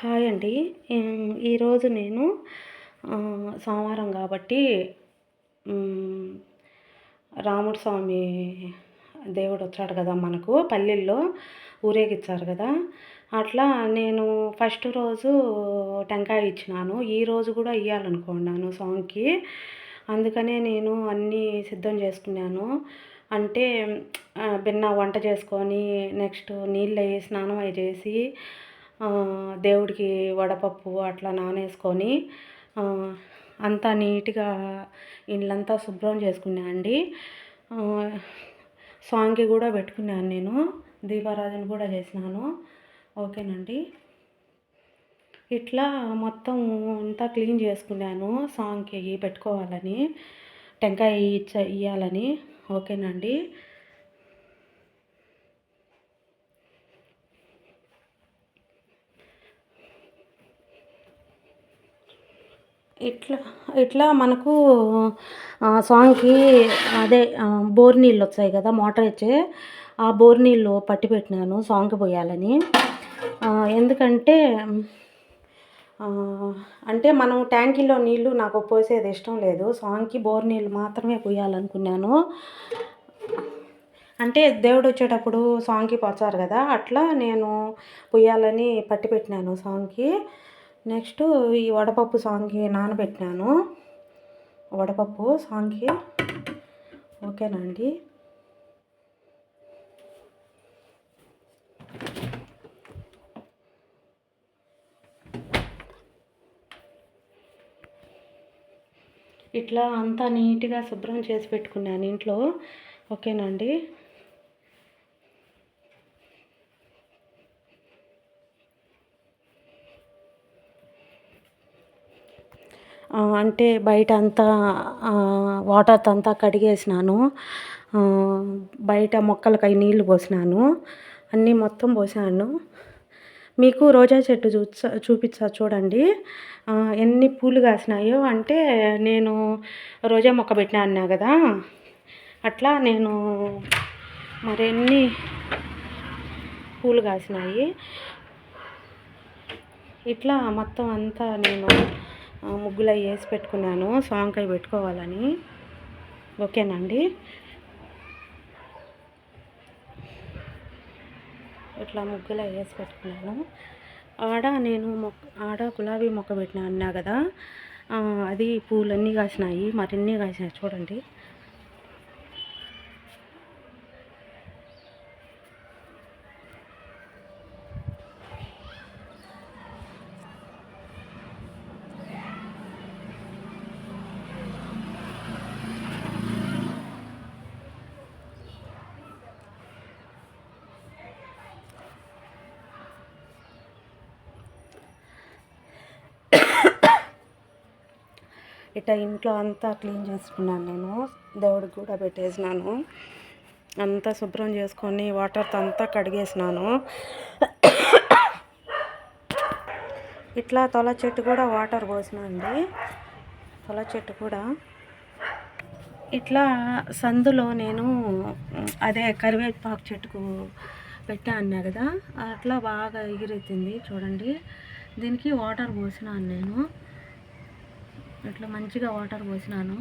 Hi అండి. ఈరోజు నేను సోమవారం కాబట్టి హ్మ్, రాముడు స్వామి దేవుడొచ్చాడు కదా! మనకు పల్లెల్లో ఊరేగిచ్చారు కదా! అట్లా నేను ఫస్ట్ రోజు టెంకాయ ఇచ్చినాను. ఈరోజు కూడా ఇయ్యాలనుకున్నాను స్వామికి. అందుకనే నేను అన్నీ సిద్ధం చేసుకున్నాను. అంటే బిన్న వంట చేసుకొని నెక్స్ట్ నీళ్ళయి స్నానం అయి చేసి దేవుడికి వడపప్పు అట్లా నానేసుకొని అంతా నీట్‌గా ఇల్లంతా శుభ్రం చేసుకున్నా అండి. సాంగ్‌కి కూడా పెట్టుకున్నాను నేను. దీపారాధన కూడా చేసినాను. ఓకేనండి. ఇట్లా మొత్తం అంతా క్లీన్ చేసుకున్నాను సాంగ్‌కి పెట్టుకోవాలని. టెంకాయ ఇయ్యాలని. ఓకేనండి. ఇట్లా ఇట్లా మనకు స్వామికి అదే బోరు నీళ్ళు వచ్చాయి కదా మోటార్ ఇచ్చే ఆ బోరు నీళ్ళు పట్టి పెట్టినాను స్వామికి పోయాలని. ఎందుకంటే అంటే మనం ట్యాంకీలో నీళ్ళు నాకు పోసేది ఇష్టం లేదు. స్వామికి బోరు నీళ్ళు మాత్రమే పోయాలనుకున్నాను. అంటే దేవుడు వచ్చేటప్పుడు స్వామికి పోస్తారు కదా అట్లా నేను పొయ్యాలని పట్టి పెట్టినాను స్వామికి. నెక్స్ట్ ఈ వడపప్పు స్వామికి నానబెట్టినాను. వడపప్పు స్వామికి. ఓకేనా అండి. ఇట్లా అంతా నీట్‌గా శుభ్రం చేసి పెట్టుకున్నాను ఇంట్లో. ఓకేనా అండి. అంటే బయట అంతా వాటర్‌తో అంతా కడిగేసినాను. బయట మొక్కలకై నీళ్లు పోసినాను. అన్నీ మొత్తం పోసాను. మీకు రోజా చెట్టు చూపిచ్చా చూడండి. ఎన్ని పూలు కాసినాయో. అంటే నేను రోజా మొక్క పెట్టినా అన్నా కదా! అట్లా నేను మరెన్ని పూలు కాసినాయి. ఇట్లా మొత్తం అంతా నేను ముగ్గులవి వేసి పెట్టుకున్నాను స్వామికి పెట్టుకోవాలని. ఓకేనా అండి. ఇట్లా ముగ్గులు వేసి పెట్టుకున్నాను. నేను ఆడ గులాబీ మొక్క పెట్టినా అన్నా కదా! అది పూలన్నీ కాసినాయి. మరిన్ని కాసినాయి చూడండి. ఇట్లా ఇంట్లో అంతా క్లీన్ చేసుకున్నాను నేను. దేవుడికి కూడా పెట్టేసినాను. అంతా శుభ్రం చేసుకొని వాటర్తో అంతా కడిగేసినాను. ఇట్లా తొల చెట్టు కూడా వాటర్ పోసినా అండి. తొల చెట్టు కూడా ఇట్లా సందులో నేను అదే కరివేపాకు చెట్టుకు పెట్టా అన్నా కదా! అట్లా బాగా ఎగిరెత్తింది చూడండి. దీనికి వాటర్ పోసినాను నేను. ఇట్లా మంచిగా వాటర్ పోసినాను.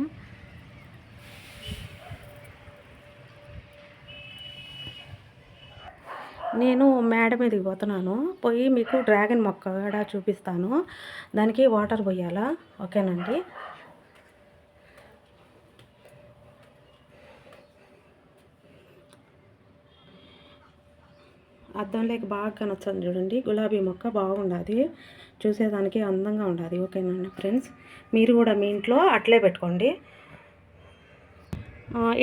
నేను మేడ మీదకి పోతున్నాను. పోయి మీకు డ్రాగన్ మొక్క కూడా చూపిస్తాను. దానికి వాటర్ పోయాలా. ఓకేనండి. అద్దంలోకి బాగా కనొస్తుంది చూడండి. గులాబీ మొక్క బాగుండాది. చూసేదానికి అందంగా ఉండాలి. ఓకేనండి ఫ్రెండ్స్. మీరు కూడా మీ ఇంట్లో అట్లే పెట్టుకోండి.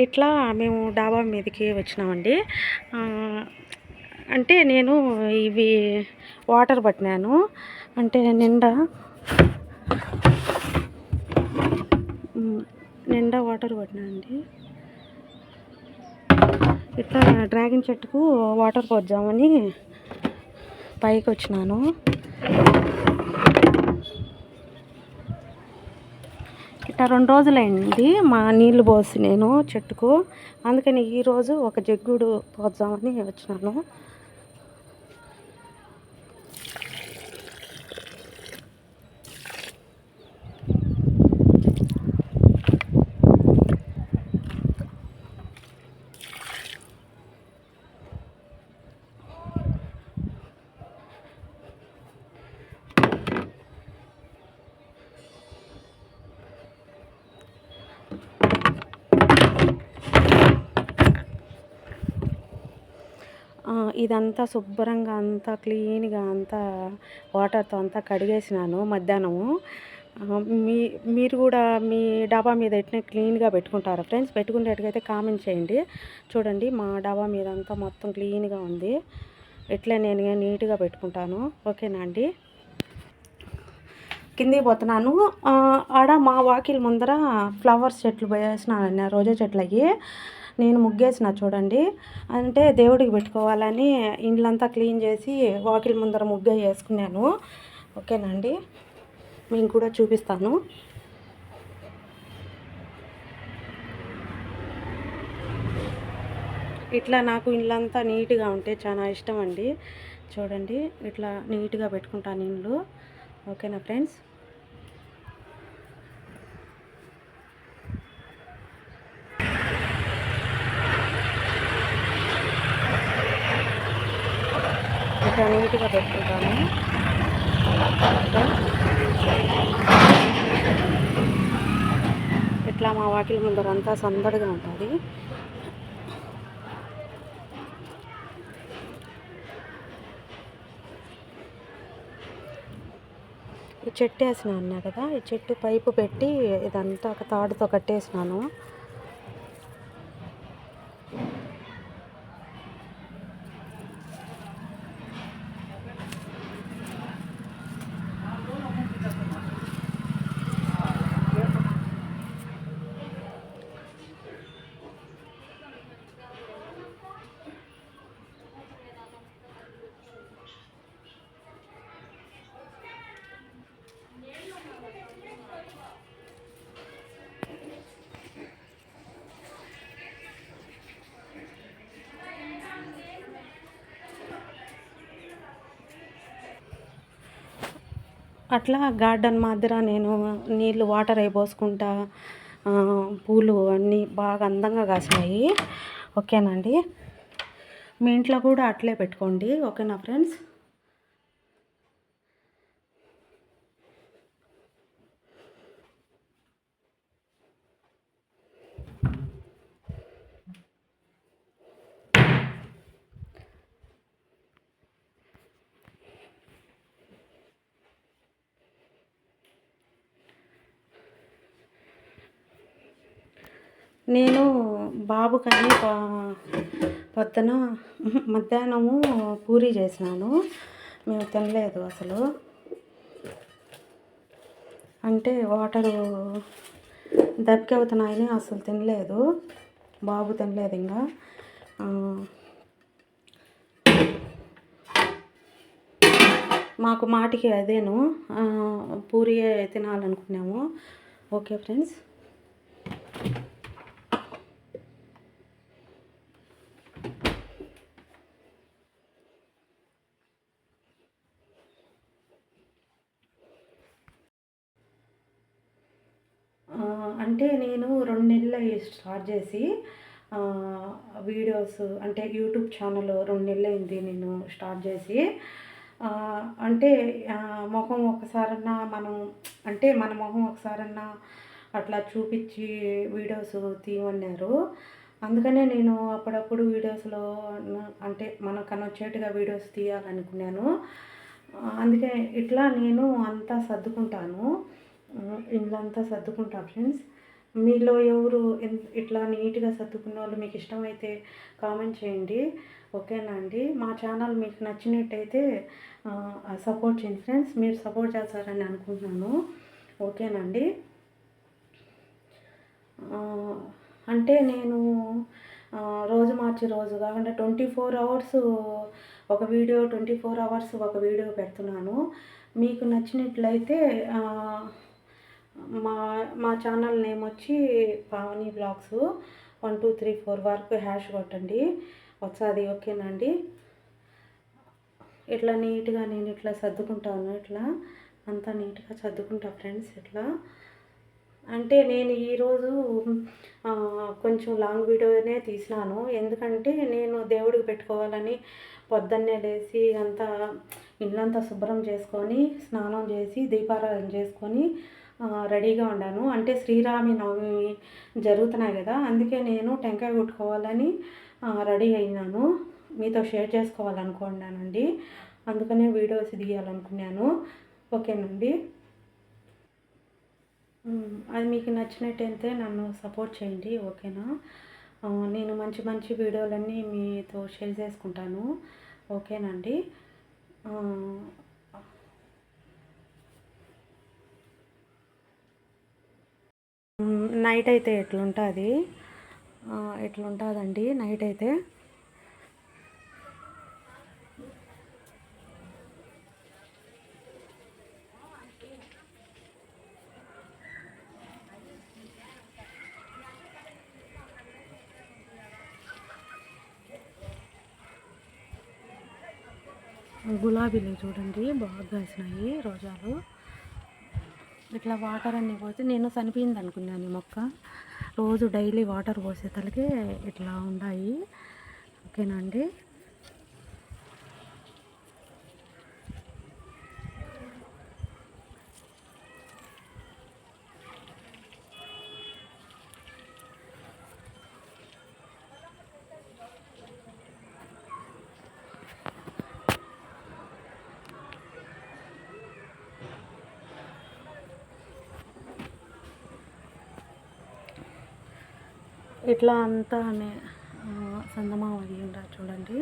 ఇట్లా మేము డాబా మీదకి వచ్చినామండి. అంటే నేను ఇవి వాటర్ పట్టినాను. అంటే నిండా వాటర్ పట్టినానండి. ఇట్లా డ్రాగన్ చెట్టుకు వాటర్ పోద్దామని పైకి వచ్చినాను. ఇట్లా 2 రోజులైంది మా నీళ్లు పోసి నేను చెట్టుకు. అందుకని ఈరోజు ఒక జగ్గుడు పోద్దామని వచ్చినాను. ఇదంతా శుభ్రంగా అంతా క్లీన్గా అంతా వాటర్తో అంతా కడిగేసినాను మధ్యాహ్నము. మీ మీరు కూడా మీ డాబా మీద ఎట్నే క్లీన్గా పెట్టుకుంటారా ఫ్రెండ్స్? పెట్టుకునేట్టుగైతే కామెంట్ చేయండి. చూడండి మా డాబా మీద అంతా మొత్తం క్లీన్గా ఉంది. ఇట్లే నేను నీట్గా పెట్టుకుంటాను. ఓకేనా అండి? కిందికి పోతున్నాను. ఆడ మా వాకిలి ముందర ఫ్లవర్స్ చెట్లు వేసినాను, రోజా చెట్లకి నేను ముగ్గేసిన చూడండి. అంటే దేవుడికి పెట్టుకోవాలని ఇండ్లంతా క్లీన్ చేసి వాకిలి ముందర ముగ్గు వేసుకున్నాను. ఓకేనండి, మీకు కూడా చూపిస్తాను. ఇట్లా నాకు ఇల్లంతా నీట్గా ఉంటే చాలా ఇష్టం అండి. చూడండి ఇట్లా నీట్గా పెట్టుకుంటాను ఇల్లు. ఓకేనా ఫ్రెండ్స్? ఇట్లా నీట్గా పెట్టుకుంటాను. ఇట్లా మా వాకిలి ముందర అంతా సందడిగా ఉంటుంది. ఈ చెట్టు వేసిన అన్నా కదా, ఈ చెట్టు పైపు పెట్టి ఇదంతా ఒక తాడుతో కట్టేసినాను. అట్లా గార్డెన్ మాదిర నేను నీళ్ళు వాటర్ అయిపోసుకుంటా, పూలు అన్నీ బాగా అందంగా కాసినాయి. ఓకేనండి, మీ ఇంట్లో కూడా అట్లే పెట్టుకోండి. ఓకేనా ఫ్రెండ్స్? నేను బాబుకని పొద్దున మధ్యాహ్నము పూరీ చేసినాను. మేము తినలేదు అసలు. అంటే వాటరు దప్పిక అవుతున్నాయని అసలు తినలేదు. బాబు తినలేదు. ఇంకా మాకు మాటికి అదేను పూరియే తినాలనుకున్నాము. ఓకే ఫ్రెండ్స్, అంటే నేను 2 నెలలు స్టార్ట్ చేసి వీడియోస్, అంటే యూట్యూబ్ ఛానల్ 2 నెలలు అయింది నేను స్టార్ట్ చేసి. అంటే మొహం ఒకసారన్నా మనం, అంటే మన మొహం ఒకసారన్నా అట్లా చూపించి వీడియోస్ తీయమన్నారు. అందుకనే నేను అప్పుడప్పుడు వీడియోస్లో అంటే మనకు వచ్చేట్టుగా వీడియోస్ తీయాలనుకున్నాను. అందుకే ఇట్లా నేను అంతా సర్దుకుంటాను, ఇల్లంతా సర్దుకుంటా ఫ్రెండ్స్. మీలో ఎవరు ఇట్లా నీట్గా సర్దుకున్న వాళ్ళు మీకు ఇష్టమైతే కామెంట్ చేయండి. ఓకేనా అండి? మా ఛానల్ మీకు నచ్చినట్టయితే సపోర్ట్ చేయండి ఫ్రెండ్స్. మీరు సపోర్ట్ చేస్తారని అనుకుంటున్నాను. ఓకేనండి? అంటే నేను రోజు మార్చి రోజు కాకుండా 24 అవర్స్ ఒక వీడియో, 24 అవర్స్ ఒక వీడియో పెడుతున్నాను. మీకు నచ్చినట్లయితే మా ఛానల్ నేమ్ వచ్చి పావని బ్లాగ్స్ 1 2 3 4 వరకు హ్యాష్ కొట్టండి ఒకసారి. ఓకేనండి? ఇట్లా నీట్గా నేను ఇట్లా సర్దుకుంటాను. ఇట్లా అంతా నీట్గా సర్దుకుంటా ఫ్రెండ్స్. ఇట్లా అంటే నేను ఈరోజు కొంచెం లాంగ్ వీడియోనే తీసినాను. ఎందుకంటే నేను దేవుడికి పెట్టుకోవాలని పొద్దున్నే లేచి అంతా ఇల్లంతా శుభ్రం చేసుకొని, స్నానం చేసి, దీపారాధన చేసుకొని రెడీగా ఉన్నాను. అంటే శ్రీరామి నవమి జరుగుతున్నాయి కదా, అందుకే నేను టెంకాయ కొట్టుకోవాలని రెడీ అయినాను. మీతో షేర్ చేసుకోవాలనుకున్నానండి. అందుకనే వీడియోస్ తీయాలనుకున్నాను. ఓకేనండి. అది మీకు నచ్చినట్టయితే నన్ను సపోర్ట్ చేయండి. ఓకేనా? నేను మంచి మంచి వీడియోలన్నీ మీతో షేర్ చేసుకుంటాను. ఓకేనండి. నైట్ అయితే ఎట్లుంటుందండి నైట్ అయితే. గులాబీలు చూడండి బాగా కాసినాయి రోజాలు. ఇట్లా వాటర్ అన్నీ పోతే నేను చనిపోయింది అనుకున్నాను ఈ మొక్క. రోజు డైలీ వాటర్ పోసే తలకే ఇట్లా ఉన్నాయి. ఓకేనండి. ఇట్లా అంతా చందమామ అయ్యిందా చూడండి.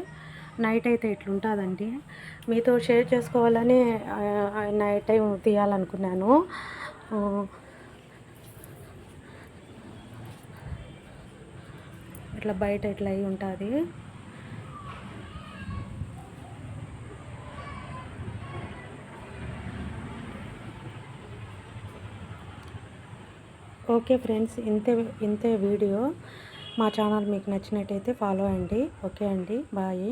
నైట్ అయితే ఇట్లుంటుందండి. మీతో షేర్ చేసుకోవాలని నైట్ టైం తీయాలనుకున్నాను. ఇట్లా బయట ఇట్లా అయి ఉంటుంది. ఓకే ఫ్రెండ్స్, ఇంతే వీడియో. మా ఛానల్ మీకు నచ్చినట్టయితే ఫాలో అండి. ఓకే అండి, బాయ్.